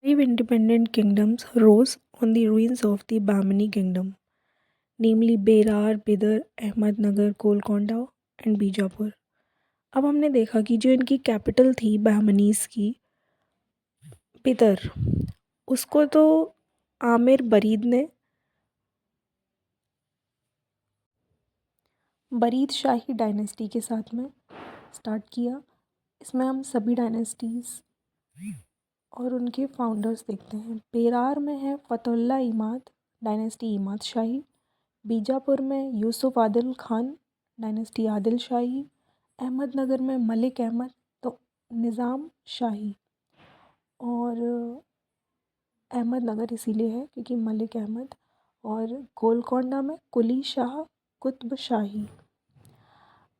Five independent kingdoms rose on the ruins of the Bahmani kingdom, namely Berar, Bidar, Ahmednagar, Golconda and Bijapur. अब हमने देखा कि जो इनकी कैपिटल थी बहमनीस की, बिदर, उसको तो आमिर बरीद ने बरीद शाही डायनेस्टी के साथ में स्टार्ट किया। इसमें हम सभी डायनेस्टीज़ और उनके फाउंडर्स देखते हैं। बेरार में है फतहुल्ला इमाद डायनेस्टी, इमाद शाही। बीजापुर में यूसुफ आदिल खान डायनेस्टी, आदिल शाही। अहमदनगर में मलिक अहमद तो निज़ाम शाही। और अहमदनगर इसीलिए है क्योंकि मलिक अहमद। और गोलकोंडा में कुली शाह कुतुब शाही।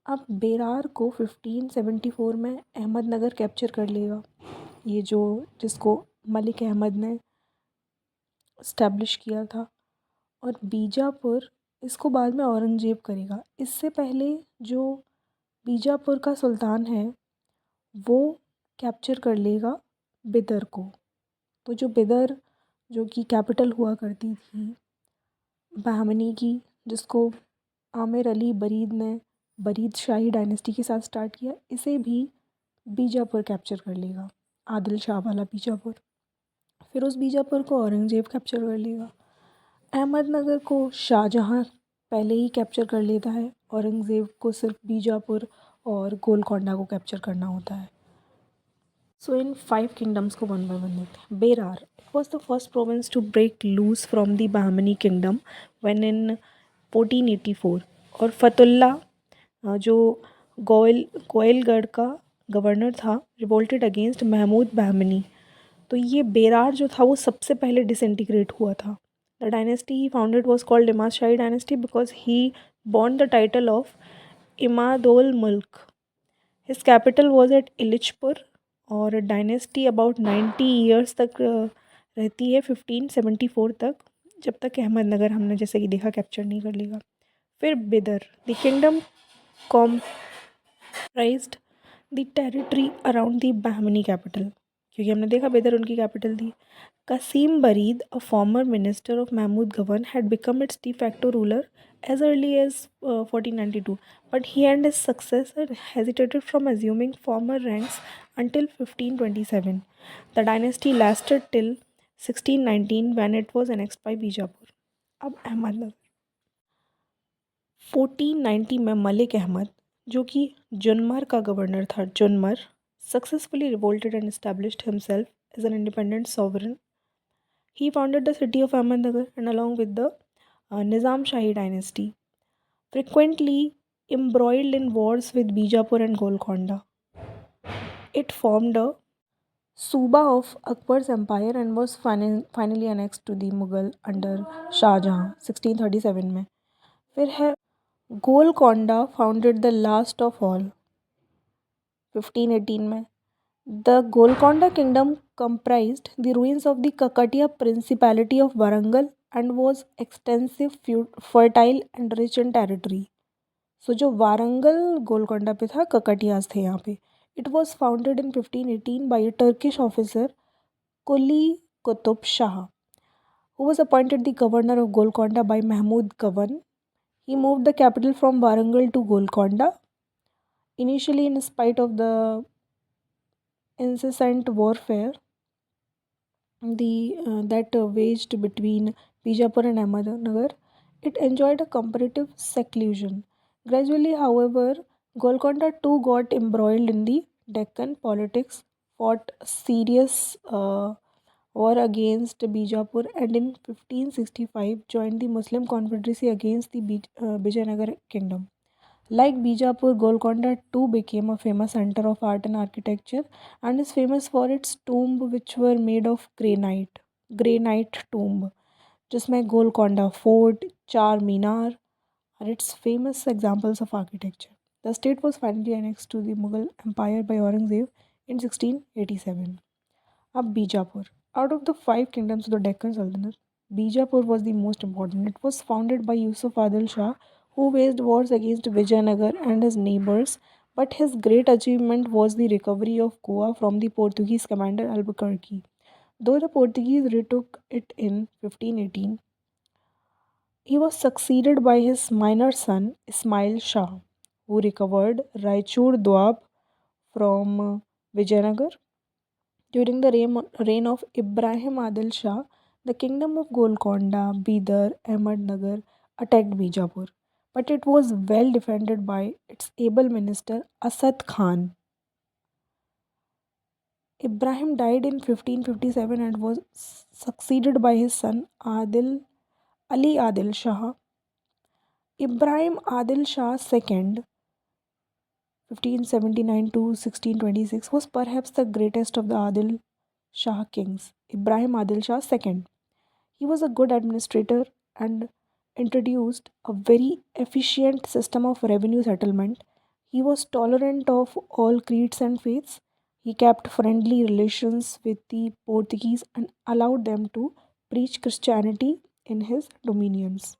अब बेरार को 1574 में अहमदनगर कैप्चर कर लेगा, ये जो जिसको मलिक अहमद ने इस्टेब्लिश किया था। और बीजापुर इसको बाद में औरंगज़ेब करेगा। इससे पहले जो बीजापुर का सुल्तान है वो कैप्चर कर लेगा बिदर को। तो जो बिदर जो कि कैपिटल हुआ करती थी बहमनी की, जिसको आमिर अली बरीद ने बरीद शाही डायनेस्टी के साथ स्टार्ट किया, इसे भी बीजापुर कैप्चर कर लेगा, आदिल शाह वाला बीजापुर। फिर उस बीजापुर को औरंगज़ेब कैप्चर कर लेगा। अहमदनगर को शाहजहाँ पहले ही कैप्चर कर लेता है, औरंगज़ेब को सिर्फ बीजापुर और गोलकोंडा को कैप्चर करना होता है। सो इन 5 किंगडम्स को वन बाय वन देखते हैं। Berar, it was the first province to break loose from the Bahmani kingdom when in 1484। और फतुल्ला जो गोयलगढ़ का गवर्नर था, रिवोल्टेड अगेंस्ट महमूद बहमनी। तो ये बेरार जो था वो सबसे पहले डिसइंटीग्रेट हुआ था। The dynasty he founded was called Imad Shahi dynasty because he born the title of Imadul Mulk. His capital was at Ellichpur. और डायनेस्टी अबाउट 90 ईयर्स तक रहती है, 1574 तक, जब तक अहमदनगर हमने जैसे कि देखा कैप्चर नहीं कर लेगा। फिर Bidar, the kingdom comprised the territory around the Bahmani capital, क्योंकि हमने देखा बिदर उनकी कैपिटल थी। Qasim Barid, a former minister of Mahmud Gawan, had become its de facto ruler as early as 1492, but he and his successor hesitated from assuming former ranks until 1527. The dynasty lasted till 1619 when it was annexed by Bijapur. अब अहमदनगर 1490 में मलिक अहमद, जो कि जुन्मर का governor था, Junnar successfully revolted and established himself as an independent sovereign. He founded the city of Ahmednagar and along with the Nizam Shahi dynasty, frequently embroiled in wars with Bijapur and Golconda. It formed a Suba of Akbar's empire and was finally annexed to the Mughal under Shah Jahan 1637 में। फिर है Golconda, founded the last of all 1518 में। The Golconda kingdom comprised the ruins of the Kakatiya principality of Warangal and was extensive, fertile and rich in territory. So जो वारंगल गोलकोंडा पे था, ककटियाज थे यहाँ पे। It was founded in 1518 by a Turkish officer, Kuli Qutub Shah, who was appointed the governor of Golconda by Mahmud Gawan. He moved the capital from Warangal to Golconda, initially in spite of the incessant warfare that waged between Bijapur and Ahmednagar. It enjoyed a comparative seclusion. Gradually, however, Golconda too got embroiled in the Deccan politics, fought a serious war against Bijapur, and in 1565 joined the Muslim Confederacy against the Vijayanagar kingdom. Like Bijapur, Golconda too became a famous center of art and architecture and is famous for its tomb which were made of granite tomb, जिसमें Golconda Fort, Char Minar are its famous examples of architecture. The state was finally annexed to the Mughal Empire by Aurangzeb in 1687. अब Bijapur. Out of the 5 kingdoms of the Deccan Sultanate, Bijapur was the most important. It was founded by Yusuf Adil Shah, who waged wars against Vijayanagar and his neighbors, but his great achievement was the recovery of Goa from the Portuguese commander Albuquerque. Though the Portuguese retook it in 1518, he was succeeded by his minor son Ismail Shah, who recovered Raichur Doab from Vijayanagar. During the reign of Ibrahim Adil Shah, the kingdom of Golconda, Bidar, Ahmednagar attacked Bijapur, but it was well defended by its able minister Asad Khan. Ibrahim died in 1557 and was succeeded by his son Ali Adil Shah. Ibrahim Adil Shah II, 1579 to 1626, was perhaps the greatest of the Adil Shah kings. Ibrahim Adil Shah II. He was a good administrator and introduced a very efficient system of revenue settlement. He was tolerant of all creeds and faiths. He kept friendly relations with the Portuguese and allowed them to preach Christianity in his dominions.